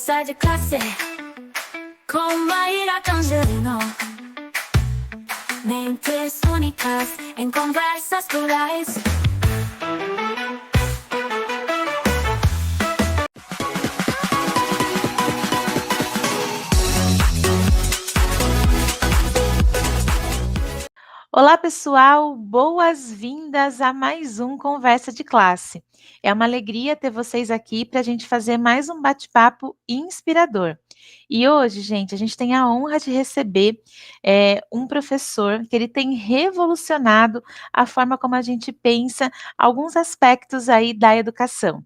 Conversa de classe com Maíra Tangerino. Mentes únicas em conversas plurais. Olá, pessoal! Boas-vindas a mais um Conversa de Classe. É uma alegria ter vocês aqui para a gente fazer mais um bate-papo inspirador. E hoje, gente, a gente tem a honra de receber um professor que ele tem revolucionado a forma como a gente pensa alguns aspectos aí da educação.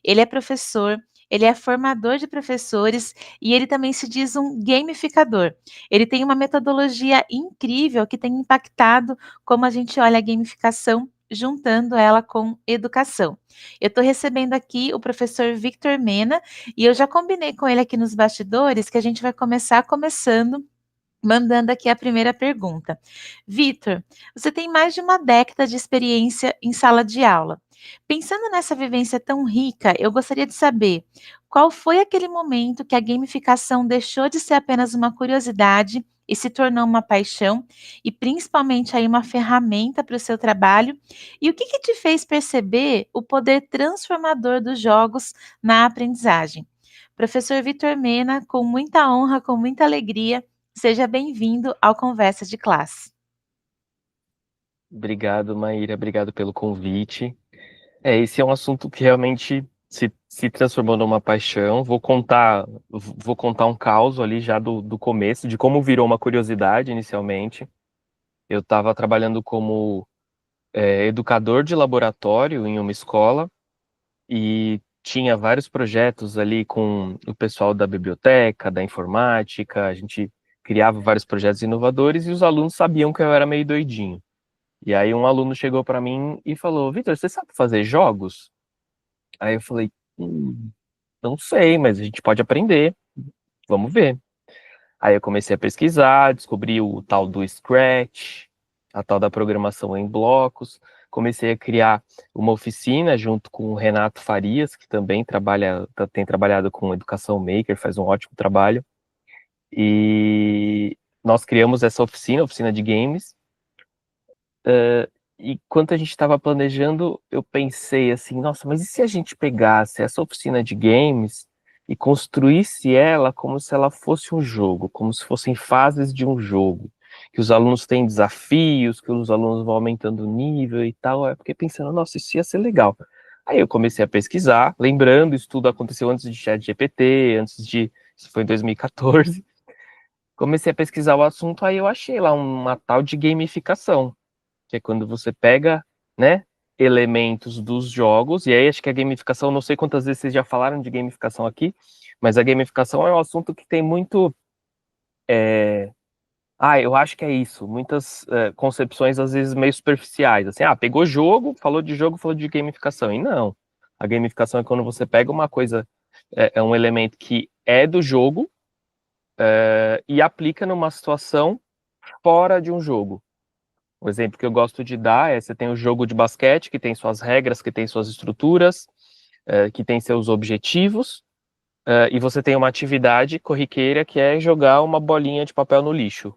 Ele é professor, ele é formador de professores e ele também se diz um gamificador. Ele tem uma metodologia incrível que tem impactado como a gente olha a gamificação, juntando ela com educação. Eu estou recebendo aqui o professor Victor Mena e eu já combinei com ele aqui nos bastidores que a gente vai começar mandando aqui a primeira pergunta. Vitor, você tem mais de uma década de experiência em sala de aula. Pensando nessa vivência tão rica, eu gostaria de saber qual foi aquele momento que a gamificação deixou de ser apenas uma curiosidade e se tornou uma paixão, e principalmente aí uma ferramenta para o seu trabalho, e o que te fez perceber o poder transformador dos jogos na aprendizagem? Professor Vitor Mena, com muita honra, com muita alegria, seja bem-vindo ao Conversa de Classe. Obrigado, Maíra. Obrigado pelo convite. Esse é um assunto que realmente se transformou numa paixão. Vou contar um caos ali já do começo, de como virou uma curiosidade inicialmente. Eu estava trabalhando como educador de laboratório em uma escola e tinha vários projetos ali com o pessoal da biblioteca, da informática. A gente criava vários projetos inovadores e os alunos sabiam que eu era meio doidinho. E aí um aluno chegou para mim e falou: Vitor, você sabe fazer jogos? Aí eu falei: não sei, mas a gente pode aprender, vamos ver. Aí eu comecei a pesquisar, descobri o tal do Scratch, a tal da programação em blocos, comecei a criar uma oficina junto com o Renato Farias, que também tem trabalhado com educação maker, faz um ótimo trabalho. E nós criamos essa oficina de games. E quando a gente estava planejando, eu pensei assim, nossa, mas e se a gente pegasse essa oficina de games e construísse ela como se ela fosse um jogo, como se fossem fases de um jogo, que os alunos têm desafios, que os alunos vão aumentando o nível e tal. Eu fiquei pensando, nossa, isso ia ser legal. Aí eu comecei a pesquisar, lembrando, isso tudo aconteceu antes de ChatGPT, isso foi em 2014. Comecei a pesquisar o assunto, aí eu achei lá uma tal de gamificação, que é quando você pega, né, elementos dos jogos, e aí acho que a gamificação, não sei quantas vezes vocês já falaram de gamificação aqui, mas a gamificação é um assunto que tem muito, eu acho que é isso, muitas concepções às vezes meio superficiais, assim, pegou jogo, falou de gamificação, e não, a gamificação é quando você pega uma coisa, é um elemento que é do jogo, e aplica numa situação fora de um jogo. O exemplo que eu gosto de dar é: você tem o jogo de basquete, que tem suas regras, que tem suas estruturas, que tem seus objetivos, e você tem uma atividade corriqueira que é jogar uma bolinha de papel no lixo.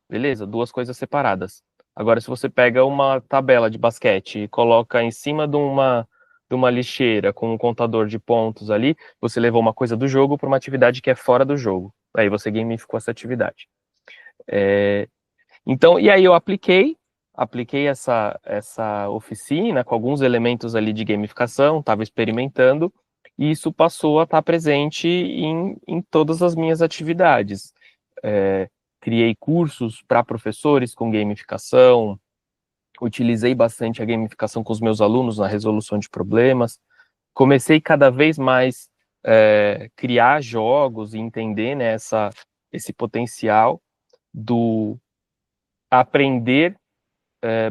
Beleza? Duas coisas separadas. Agora, se você pega uma tabela de basquete e coloca em cima de uma lixeira com um contador de pontos ali, você levou uma coisa do jogo para uma atividade que é fora do jogo. Aí você gamificou essa atividade. Então, e aí eu apliquei essa oficina com alguns elementos ali de gamificação, estava experimentando, e isso passou a estar presente em todas as minhas atividades. Criei cursos para professores com gamificação, utilizei bastante a gamificação com os meus alunos na resolução de problemas, comecei cada vez mais criar jogos e entender, né, esse potencial do aprender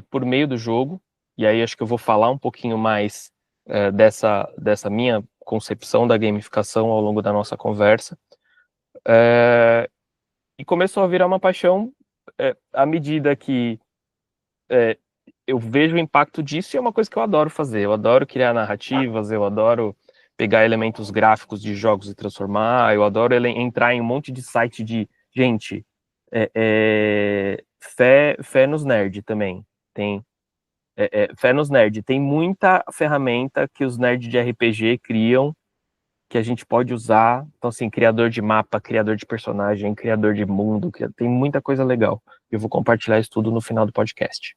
por meio do jogo, e aí acho que eu vou falar um pouquinho mais dessa minha concepção da gamificação ao longo da nossa conversa. E começou a virar uma paixão à medida que eu vejo o impacto disso, e é uma coisa que eu adoro fazer. Eu adoro criar narrativas, eu adoro pegar elementos gráficos de jogos e transformar. Eu adoro entrar em um monte de site de... Gente, fé nos nerd também. Tem fé nos nerd. Tem muita ferramenta que os nerds de RPG criam que a gente pode usar. Então, assim, criador de mapa, criador de personagem, criador de mundo, tem muita coisa legal. Eu vou compartilhar isso tudo no final do podcast.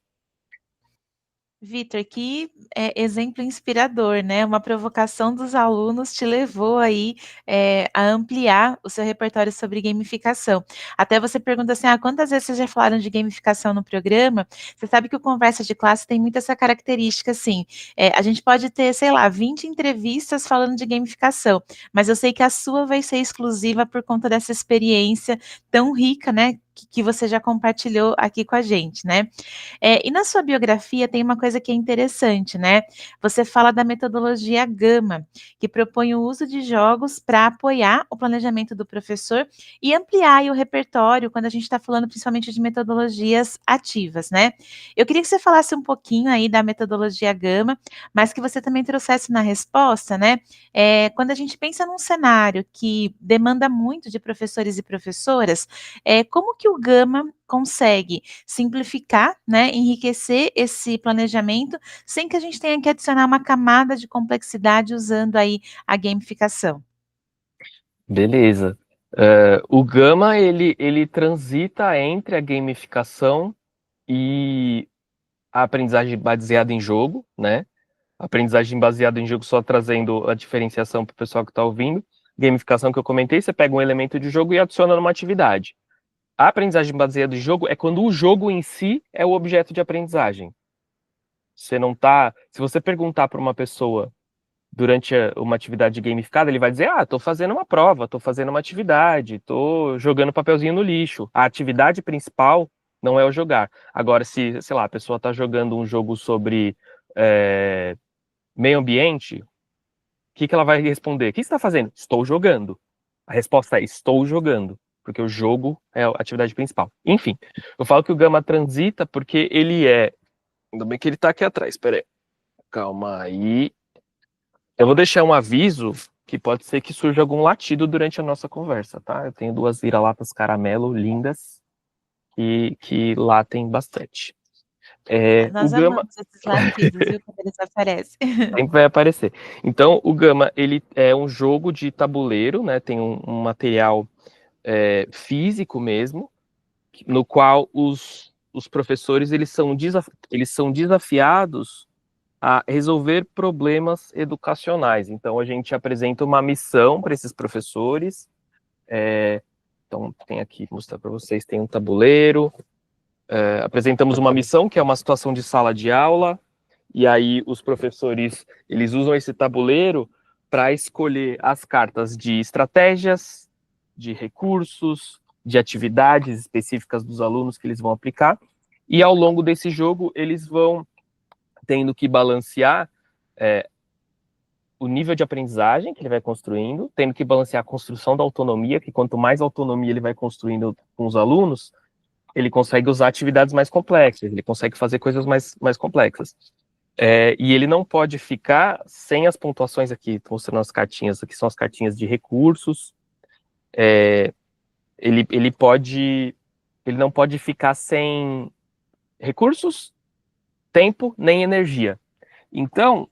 Vitor, que exemplo inspirador, né? Uma provocação dos alunos te levou aí a ampliar o seu repertório sobre gamificação. Até você pergunta assim, quantas vezes vocês já falaram de gamificação no programa? Você sabe que o Conversa de Classe tem muito essa característica, assim, a gente pode ter, sei lá, 20 entrevistas falando de gamificação, mas eu sei que a sua vai ser exclusiva por conta dessa experiência tão rica, né? Que você já compartilhou aqui com a gente, né? E na sua biografia tem uma coisa que é interessante, né? Você fala da metodologia Gama, que propõe o uso de jogos para apoiar o planejamento do professor e ampliar aí o repertório quando a gente está falando principalmente de metodologias ativas, né? Eu queria que você falasse um pouquinho aí da metodologia Gama, mas que você também trouxesse na resposta, né? Quando a gente pensa num cenário que demanda muito de professores e professoras, como que o Gama consegue simplificar, né, enriquecer esse planejamento, sem que a gente tenha que adicionar uma camada de complexidade usando aí a gamificação? Beleza. O Gama, ele transita entre a gamificação e a aprendizagem baseada em jogo, né? Aprendizagem baseada em jogo, só trazendo a diferenciação para o pessoal que está ouvindo. Gamificação que eu comentei, você pega um elemento de jogo e adiciona numa atividade. A aprendizagem baseada em jogo é quando o jogo em si é o objeto de aprendizagem. Você não tá... Se você perguntar para uma pessoa durante uma atividade gamificada, ele vai dizer, tô fazendo uma prova, tô fazendo uma atividade, tô jogando papelzinho no lixo. A atividade principal não é o jogar. Agora, se, sei lá, a pessoa tá jogando um jogo sobre meio ambiente, o que ela vai responder? O que você está fazendo? Estou jogando. A resposta é estou jogando, porque o jogo é a atividade principal. Enfim, eu falo que o Gama transita porque ele é... Ainda bem que ele tá aqui atrás, peraí. Calma aí. Eu vou deixar um aviso que pode ser que surja algum latido durante a nossa conversa, tá? Eu tenho 2 vira-latas caramelo lindas que latem bastante. O Nós Gama amamos esses latidos, viu, quando eles aparecem. sempre vai aparecer. Então, o Gama, ele é um jogo de tabuleiro, né? Tem um material físico mesmo, no qual os professores eles são desafiados a resolver problemas educacionais. Então, a gente apresenta uma missão para esses professores. Então, tem aqui, vou mostrar para vocês, tem um tabuleiro. Apresentamos uma missão, que é uma situação de sala de aula, e aí os professores, eles usam esse tabuleiro para escolher as cartas de estratégias, de recursos, de atividades específicas dos alunos que eles vão aplicar, e ao longo desse jogo eles vão tendo que balancear o nível de aprendizagem que ele vai construindo, tendo que balancear a construção da autonomia, que quanto mais autonomia ele vai construindo com os alunos, ele consegue usar atividades mais complexas, ele consegue fazer coisas mais complexas. E ele não pode ficar sem as pontuações aqui, estou mostrando as cartinhas, aqui são as cartinhas de recursos. Ele não pode ficar sem recursos, tempo, nem energia. Então,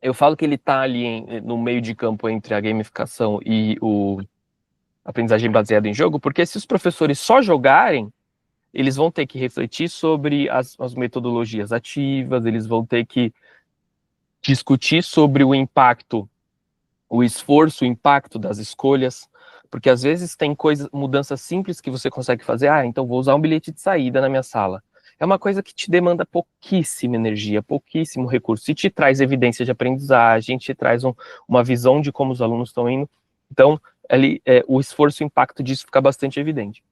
eu falo que ele está ali no meio de campo entre a gamificação e a aprendizagem baseada em jogo, porque se os professores só jogarem, eles vão ter que refletir sobre as metodologias ativas, eles vão ter que discutir sobre o impacto, o esforço, o impacto das escolhas, porque às vezes tem mudanças simples que você consegue fazer. Então vou usar um bilhete de saída na minha sala. É uma coisa que te demanda pouquíssima energia, pouquíssimo recurso, e te traz evidência de aprendizagem, te traz uma visão de como os alunos estão indo. Então, ali, o esforço e o impacto disso fica bastante evidente.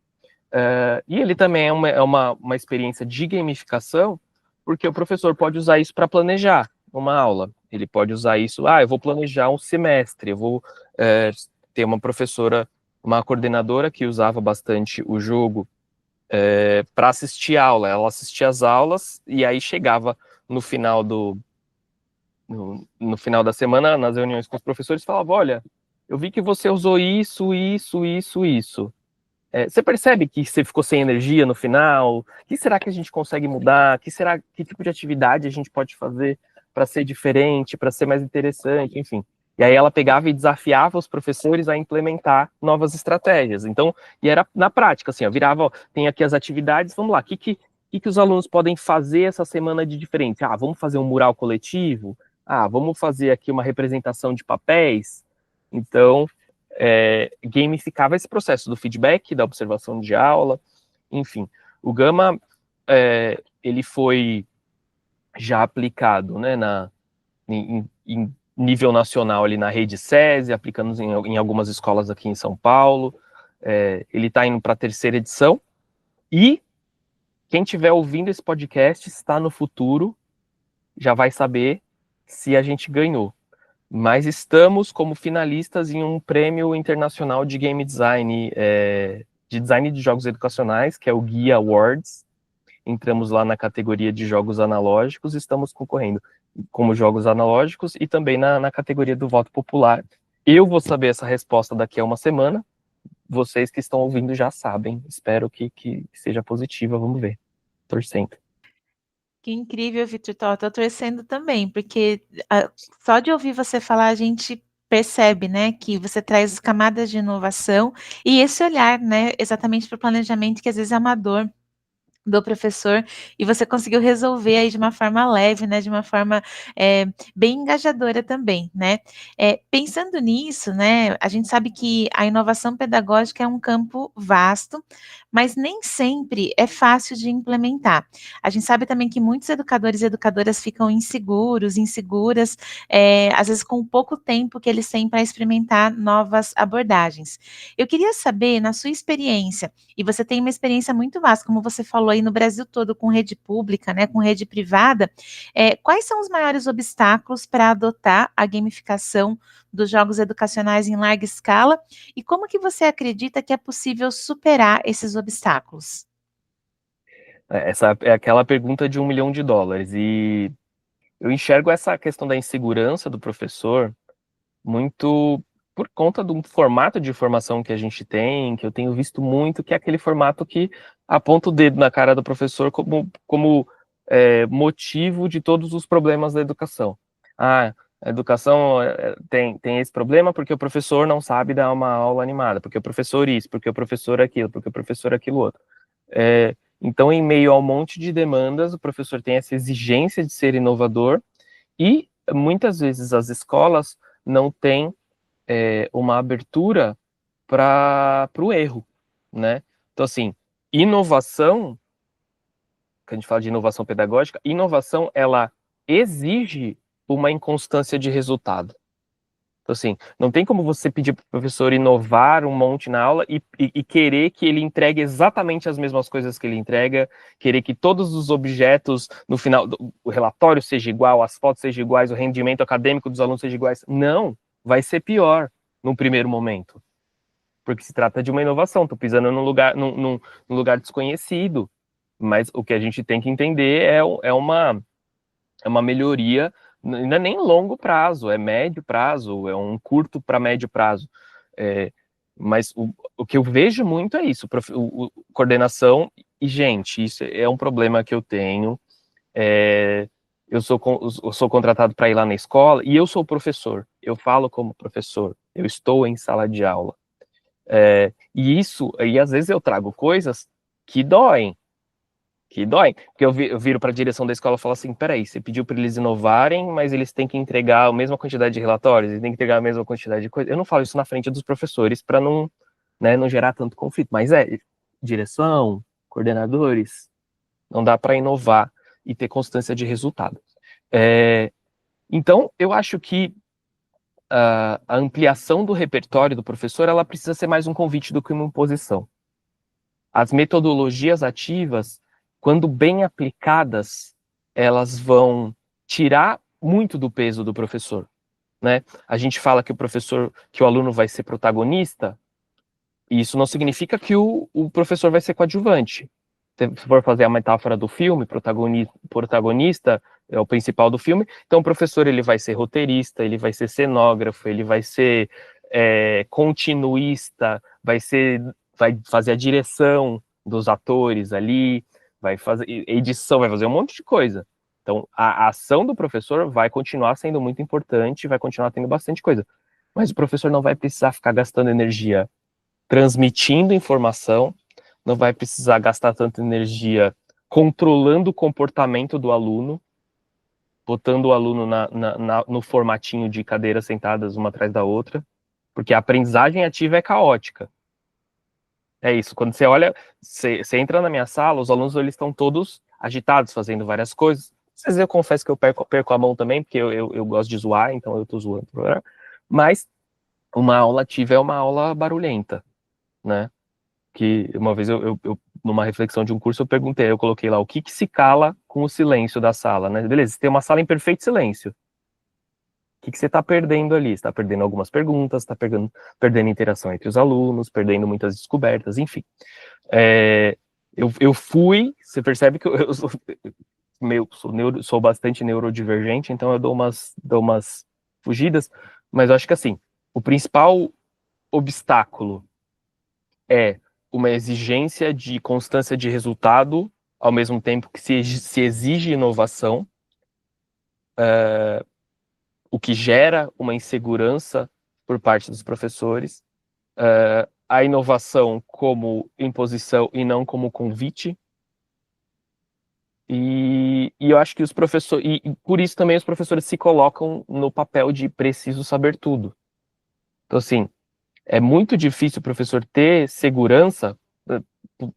E ele também é uma experiência de gamificação, porque o professor pode usar isso para planejar uma aula. Ele pode usar isso, eu vou planejar um semestre, eu vou ter uma professora, uma coordenadora que usava bastante o jogo para assistir a aula. Ela assistia as aulas e aí chegava no final no final da semana, nas reuniões com os professores, falava, olha, eu vi que você usou isso. Você percebe que você ficou sem energia no final? O que será que a gente consegue mudar? Que tipo de atividade a gente pode fazer para ser diferente, para ser mais interessante, enfim. E aí ela pegava e desafiava os professores a implementar novas estratégias. Então, e era na prática, assim, ó, virava, ó, tem aqui as atividades, vamos lá, o que os alunos podem fazer essa semana de diferente? Ah, vamos fazer um mural coletivo? Ah, vamos fazer aqui uma representação de papéis? Então, gamificava esse processo do feedback, da observação de aula, enfim. O Gama, ele foi já aplicado, né, em nível nacional ali na rede SESI, aplicando em algumas escolas aqui em São Paulo. Ele está indo para a 3ª edição, e quem estiver ouvindo esse podcast está no futuro, já vai saber se a gente ganhou. Mas estamos como finalistas em um prêmio internacional de game design, de design de jogos educacionais, que é o Guia Awards. Entramos lá na categoria de jogos analógicos, estamos concorrendo como jogos analógicos e também na categoria do voto popular. Eu vou saber essa resposta daqui a uma semana. Vocês que estão ouvindo já sabem. Espero que seja positiva, vamos ver. Torcendo. Que incrível, Vitor. Tô torcendo também, porque só de ouvir você falar, a gente percebe, né, que você traz camadas de inovação e esse olhar, né, exatamente para o planejamento que às vezes é amador do professor, e você conseguiu resolver aí de uma forma leve, né, de uma forma bem engajadora também, né. Pensando nisso, né, a gente sabe que a inovação pedagógica é um campo vasto, mas nem sempre é fácil de implementar. A gente sabe também que muitos educadores e educadoras ficam inseguras, às vezes com pouco tempo que eles têm para experimentar novas abordagens. Eu queria saber, na sua experiência, e você tem uma experiência muito vasta, como você falou aí no Brasil todo, com rede pública, né, com rede privada, quais são os maiores obstáculos para adotar a gamificação dos jogos educacionais em larga escala e como que você acredita que é possível superar esses obstáculos? Essa é aquela pergunta de $1 milhão, e eu enxergo essa questão da insegurança do professor muito por conta do formato de formação que a gente tem, que eu tenho visto muito, que é aquele formato que aponta o dedo na cara do professor como motivo de todos os problemas da educação. Ah, a educação tem esse problema porque o professor não sabe dar uma aula animada, porque o professor isso, porque o professor aquilo, porque o professor aquilo outro. Então, em meio a um monte de demandas, o professor tem essa exigência de ser inovador e, muitas vezes, as escolas não têm uma abertura para o erro, né? Então, assim, inovação, que a gente fala de inovação pedagógica, inovação, ela exige uma inconstância de resultado. Então, assim, não tem como você pedir para o professor inovar um monte na aula e querer que ele entregue exatamente as mesmas coisas que ele entrega, querer que todos os objetos, no final, o relatório seja igual, as fotos sejam iguais, o rendimento acadêmico dos alunos seja iguais. Não, vai ser pior num primeiro momento, porque se trata de uma inovação, estou pisando num lugar desconhecido, mas o que a gente tem que entender é uma melhoria, ainda nem longo prazo, é médio prazo, é um curto para médio prazo. Mas o que eu vejo muito é isso, coordenação, e, gente, isso é um problema que eu tenho. Eu sou contratado para ir lá na escola, e eu sou professor, eu falo como professor, eu estou em sala de aula. E às vezes eu trago coisas que doem, porque eu viro para a direção da escola e falo assim, peraí, você pediu para eles inovarem, mas eles têm que entregar a mesma quantidade de relatórios, eles têm que entregar a mesma quantidade de coisas. Eu não falo isso na frente dos professores para não, né, não gerar tanto conflito, mas direção, coordenadores, não dá para inovar e ter constância de resultado. Então, eu acho que a ampliação do repertório do professor, ela precisa ser mais um convite do que uma imposição. As metodologias ativas, quando bem aplicadas, elas vão tirar muito do peso do professor, né? A gente fala que o aluno vai ser protagonista, e isso não significa que o professor vai ser coadjuvante. Se for fazer a metáfora do filme, protagonista, é o principal do filme. Então o professor ele vai ser roteirista, ele vai ser cenógrafo, ele vai ser continuista, vai fazer a direção dos atores ali, vai fazer edição, vai fazer um monte de coisa. Então a ação do professor vai continuar sendo muito importante, vai continuar tendo bastante coisa. Mas o professor não vai precisar ficar gastando energia transmitindo informação, não vai precisar gastar tanta energia controlando o comportamento do aluno, botando o aluno no formatinho de cadeiras sentadas uma atrás da outra, porque a aprendizagem ativa é caótica. É isso, quando você olha, você entra na minha sala, os alunos eles estão todos agitados, fazendo várias coisas. Às vezes eu confesso que eu perco a mão também, porque eu gosto de zoar, então eu tô zoando. Mas uma aula ativa é uma aula barulhenta, né? Que uma vez eu numa reflexão de um curso, eu coloquei lá o que se cala com o silêncio da sala, né? Beleza, você tem uma sala em perfeito silêncio. O que você está perdendo ali? Você está perdendo algumas perguntas, está perdendo interação entre os alunos, perdendo muitas descobertas, enfim. Você percebe que eu sou bastante neurodivergente, então eu dou umas fugidas, mas eu acho que assim, o principal obstáculo é uma exigência de constância de resultado, ao mesmo tempo que se exige inovação, o que gera uma insegurança por parte dos professores, a inovação como imposição e não como convite, e eu acho que os professores, e por isso também os professores se colocam no papel de preciso saber tudo. Então, assim, é muito difícil o professor ter segurança,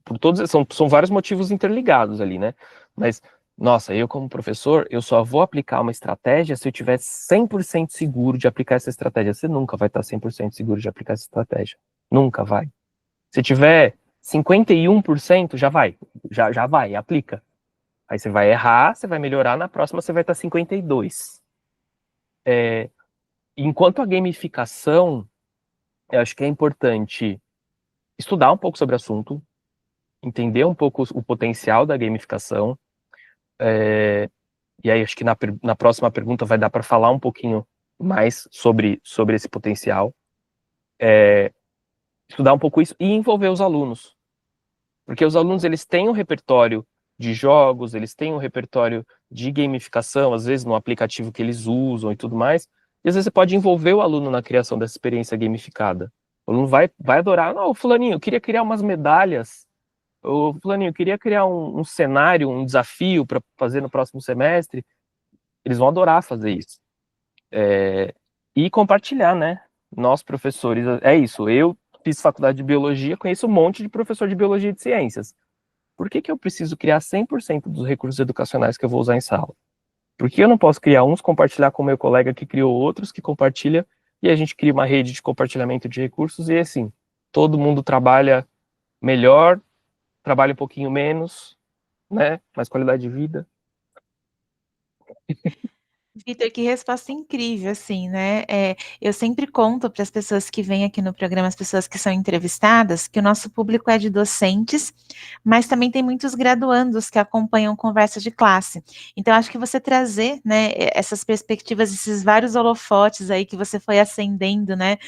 por todos, são vários motivos interligados ali, né? Mas, nossa, eu como professor, eu só vou aplicar uma estratégia se eu tiver 100% seguro de aplicar essa estratégia. Você nunca vai estar 100% seguro de aplicar essa estratégia. Nunca vai. Se tiver 51%, já vai. Já vai, aplica. Aí você vai errar, você vai melhorar, na próxima você vai estar 52%. Enquanto a gamificação, eu acho que é importante estudar um pouco sobre o assunto, entender um pouco o potencial da gamificação, e aí acho que na próxima pergunta vai dar para falar um pouquinho mais sobre esse potencial, estudar um pouco isso e envolver os alunos, porque os alunos eles têm um repertório de jogos, eles têm um repertório de gamificação, às vezes no aplicativo que eles usam e tudo mais, e às vezes você pode envolver o aluno na criação dessa experiência gamificada. O aluno vai adorar. Não, fulaninho, eu queria criar umas medalhas. Ô, fulaninho, eu queria criar um cenário, um desafio para fazer no próximo semestre. Eles vão adorar fazer isso. E compartilhar, né? Nós, professores, é isso. Eu fiz faculdade de biologia, conheço um monte de professor de biologia e de ciências. Por que eu preciso criar 100% dos recursos educacionais que eu vou usar em sala? Por que eu não posso criar uns, compartilhar com o meu colega que criou outros, que compartilha, e a gente cria uma rede de compartilhamento de recursos, e assim, todo mundo trabalha melhor, trabalha um pouquinho menos, né? Mais qualidade de vida. Vitor, que resposta incrível, assim, né? Eu sempre conto para as pessoas que vêm aqui no programa, as pessoas que são entrevistadas, que o nosso público é de docentes, mas também tem muitos graduandos que acompanham conversas de classe. Então, acho que você trazer, né, essas perspectivas, esses vários holofotes aí que você foi acendendo, né,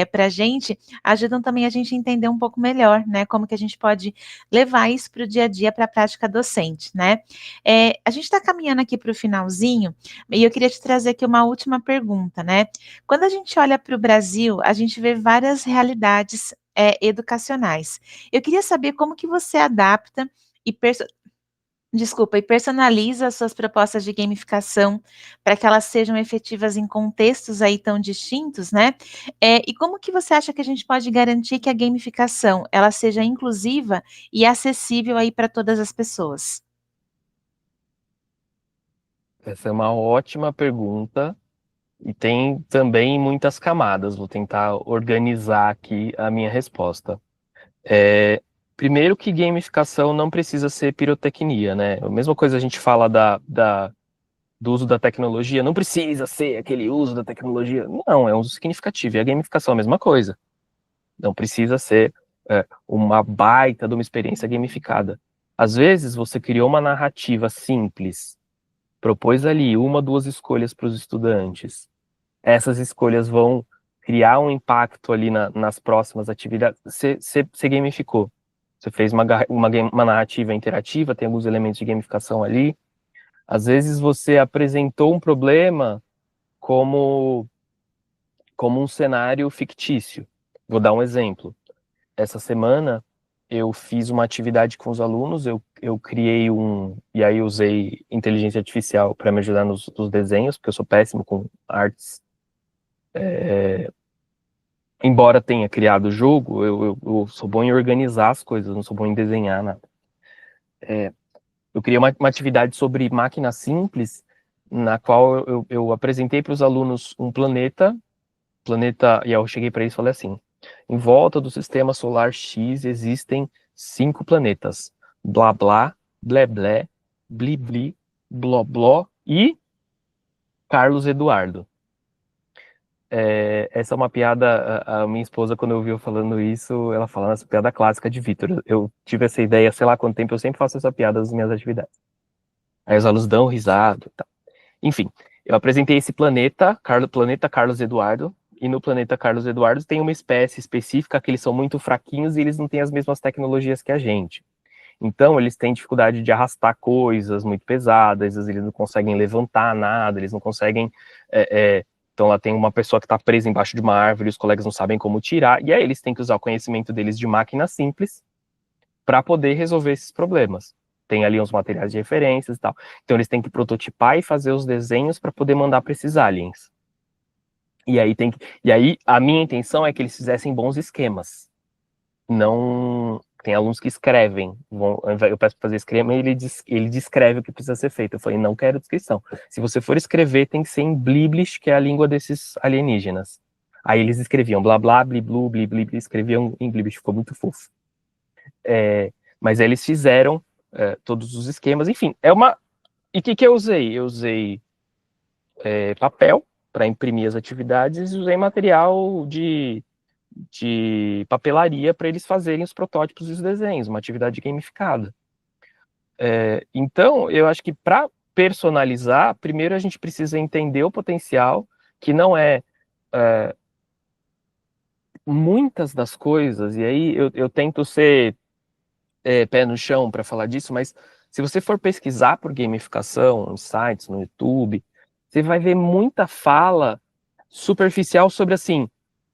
para a gente, ajudam também a gente a entender um pouco melhor, né, como que a gente pode levar isso para o dia a dia, para a prática docente, né? A gente está caminhando aqui para o finalzinho, e eu queria te trazer aqui uma última pergunta, né? Quando a gente olha para o Brasil, a gente vê várias realidades educacionais. Eu queria saber como que você adapta e personaliza as suas propostas de gamificação para que elas sejam efetivas em contextos aí tão distintos, né? E como que você acha que a gente pode garantir que a gamificação ela seja inclusiva e acessível aí para todas as pessoas? Essa é uma ótima pergunta e tem também muitas camadas. Vou tentar organizar aqui a minha resposta. Primeiro que gamificação não precisa ser pirotecnia, né? A mesma coisa a gente fala do uso da tecnologia, não precisa ser aquele uso da tecnologia. Não, é um uso significativo. E a gamificação é a mesma coisa. Não precisa ser uma baita de uma experiência gamificada. Às vezes você criou uma narrativa simples propôs ali 1, 2 escolhas para os estudantes, essas escolhas vão criar um impacto ali nas próximas atividades, você gamificou. Você fez uma narrativa interativa, tem alguns elementos de gamificação ali. Às vezes você apresentou um problema como um cenário fictício. Vou dar um exemplo. Essa semana eu fiz uma atividade com os alunos, eu criei e aí usei inteligência artificial para me ajudar nos desenhos, porque eu sou péssimo com artes. Embora tenha criado o jogo, eu sou bom em organizar as coisas, não sou bom em desenhar nada. Eu criei uma atividade sobre máquina simples, na qual eu apresentei para os alunos um planeta, e eu cheguei para eles e falei assim: em volta do sistema solar X existem 5 planetas, blá blá, blé blé, bli bli, bló bló e Carlos Eduardo. Essa é uma piada, a minha esposa, quando ouviu falando isso, ela falando essa piada clássica de Vitor. Eu tive essa ideia, sei lá quanto tempo, eu sempre faço essa piada nas minhas atividades. Aí os alunos dão risada e tal. Enfim, eu apresentei esse planeta Carlos Eduardo, e no planeta Carlos Eduardo tem uma espécie específica que eles são muito fraquinhos e eles não têm as mesmas tecnologias que a gente. Então, eles têm dificuldade de arrastar coisas muito pesadas, eles não conseguem levantar nada, eles não conseguem... Então, lá tem uma pessoa que está presa embaixo de uma árvore, os colegas não sabem como tirar, e aí eles têm que usar o conhecimento deles de máquina simples para poder resolver esses problemas. Tem ali uns materiais de referências e tal. Então, eles têm que prototipar e fazer os desenhos para poder mandar para esses aliens. E aí, a minha intenção é que eles fizessem bons esquemas. Não... Tem alunos que escrevem. Eu peço para fazer esquema e ele descreve o que precisa ser feito. Eu falei, não quero descrição. Se você for escrever, tem que ser em Bliblish, que é a língua desses alienígenas. Aí eles escreviam blá blá, bli blu, bli bli, escreviam em Bliblish, ficou muito fofo. Mas aí eles fizeram todos os esquemas, enfim. E o que eu usei? Eu usei papel para imprimir as atividades e usei material de papelaria para eles fazerem os protótipos e os desenhos, uma atividade gamificada. Então, eu acho que para personalizar, primeiro a gente precisa entender o potencial, que não muitas das coisas, e aí eu tento ser pé no chão para falar disso, mas se você for pesquisar por gamificação em sites, no YouTube, você vai ver muita fala superficial sobre assim,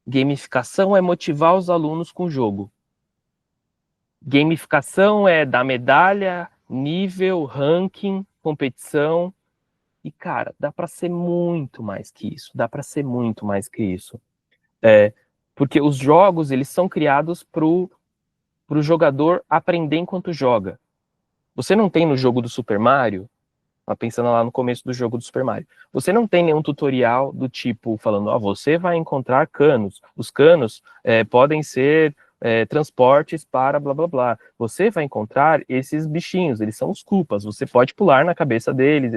gamificação é motivar os alunos com o jogo. Gamificação é dar medalha, nível, ranking, competição. E, cara, dá para ser muito mais que isso. Porque os jogos, eles são criados pro jogador aprender enquanto joga. Você não tem no jogo do Super Mario, pensando lá no começo do jogo do Super Mario, você não tem nenhum tutorial do tipo falando, você vai encontrar canos, os canos podem ser transportes para blá blá blá, você vai encontrar esses bichinhos, eles são os Koopas, você pode pular na cabeça deles,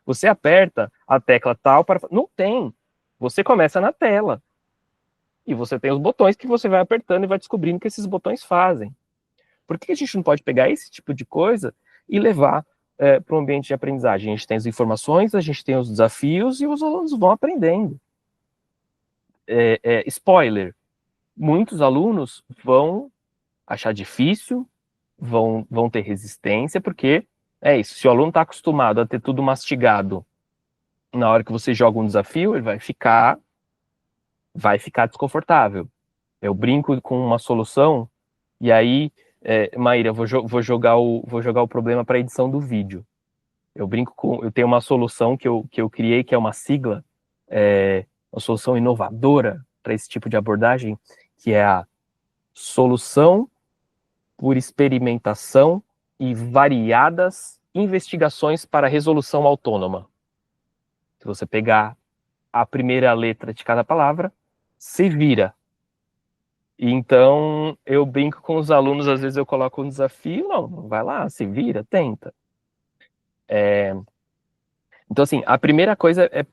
você aperta a tecla tal para... Não tem, você começa na tela, e você tem os botões que você vai apertando e vai descobrindo o que esses botões fazem. Por que a gente não pode pegar esse tipo de coisa e levar para um ambiente de aprendizagem? A gente tem as informações, a gente tem os desafios e os alunos vão aprendendo. Spoiler, muitos alunos vão achar difícil, vão ter resistência, porque é isso, se o aluno está acostumado a ter tudo mastigado, na hora que você joga um desafio, ele vai ficar desconfortável. Eu brinco com uma solução, e aí, Maíra, vou jogar o problema para a edição do vídeo. Eu tenho uma solução que eu criei, que é uma sigla, uma solução inovadora para esse tipo de abordagem, que é a Solução por Experimentação e Variadas Investigações para Resolução Autônoma. Se você pegar a primeira letra de cada palavra, se vira. Então, eu brinco com os alunos, às vezes eu coloco um desafio, não, vai lá, se vira, tenta. Então, assim, a primeira coisa é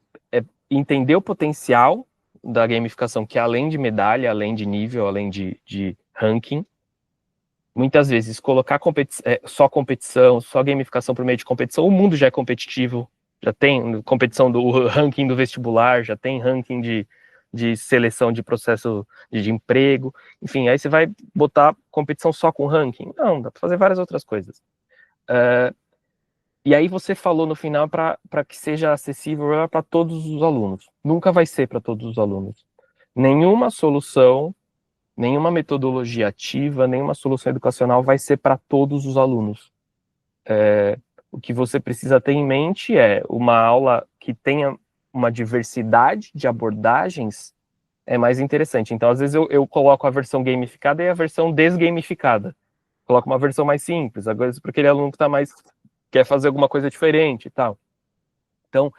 entender o potencial da gamificação, que é além de medalha, além de nível, além de ranking. Muitas vezes, colocar só competição, só gamificação por meio de competição, o mundo já é competitivo, Já tem competição do ranking do vestibular, já tem ranking de seleção de processo de emprego, enfim, aí você vai botar competição só com ranking? Não, dá para fazer várias outras coisas. E aí você falou no final para que seja acessível para todos os alunos. Nunca vai ser para todos os alunos. Nenhuma solução, nenhuma metodologia ativa, nenhuma solução educacional vai ser para todos os alunos. O que você precisa ter em mente é uma aula que tenha uma diversidade de abordagens é mais interessante. Então, às vezes, eu coloco a versão gamificada e a versão desgamificada. Coloco uma versão mais simples, às vezes, para aquele aluno que quer fazer alguma coisa diferente e tal. Então,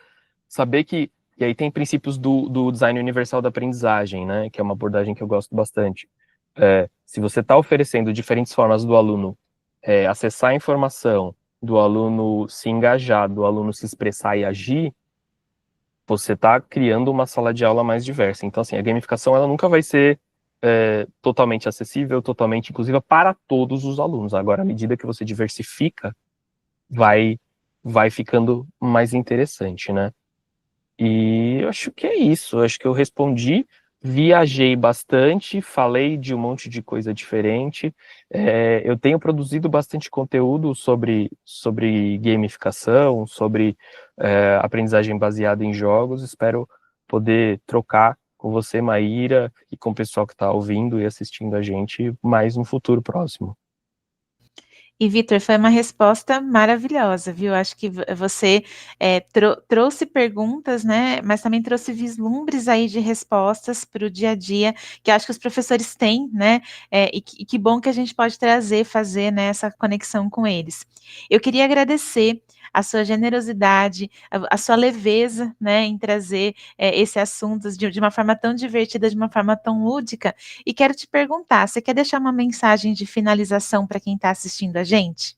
saber que... E aí tem princípios do design universal da aprendizagem, né? Que é uma abordagem que eu gosto bastante. Se você está oferecendo diferentes formas do aluno acessar a informação, do aluno se engajar, do aluno se expressar e agir, você está criando uma sala de aula mais diversa. Então, assim, a gamificação ela nunca vai ser totalmente acessível, totalmente inclusiva para todos os alunos. Agora, à medida que você diversifica, vai ficando mais interessante, né? E eu acho que é isso. Eu acho que eu respondi, viajei bastante, falei de um monte de coisa diferente. Eu tenho produzido bastante conteúdo sobre gamificação, sobre aprendizagem baseada em jogos. Espero poder trocar com você, Maíra, e com o pessoal que está ouvindo e assistindo a gente mais no futuro próximo. E, Vitor, foi uma resposta maravilhosa, viu? Acho que você trouxe perguntas, né? Mas também trouxe vislumbres aí de respostas para o dia a dia, que acho que os professores têm, né? E que bom que a gente pode fazer né, essa conexão com eles. Eu queria agradecer a sua generosidade, a sua leveza, né, em trazer esse assunto de uma forma tão divertida, de uma forma tão lúdica. E quero te perguntar, você quer deixar uma mensagem de finalização para quem está assistindo a gente?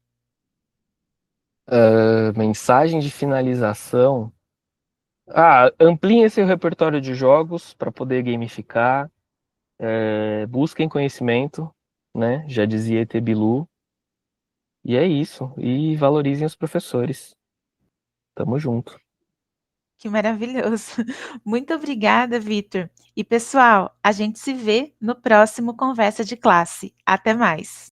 Mensagem de finalização. Ampliem esse repertório de jogos para poder gamificar. Busquem conhecimento, né? Já dizia ET Bilu. E é isso. E valorizem os professores. Tamo junto. Que maravilhoso. Muito obrigada, Vitor. E pessoal, a gente se vê no próximo Conversa de Classe. Até mais.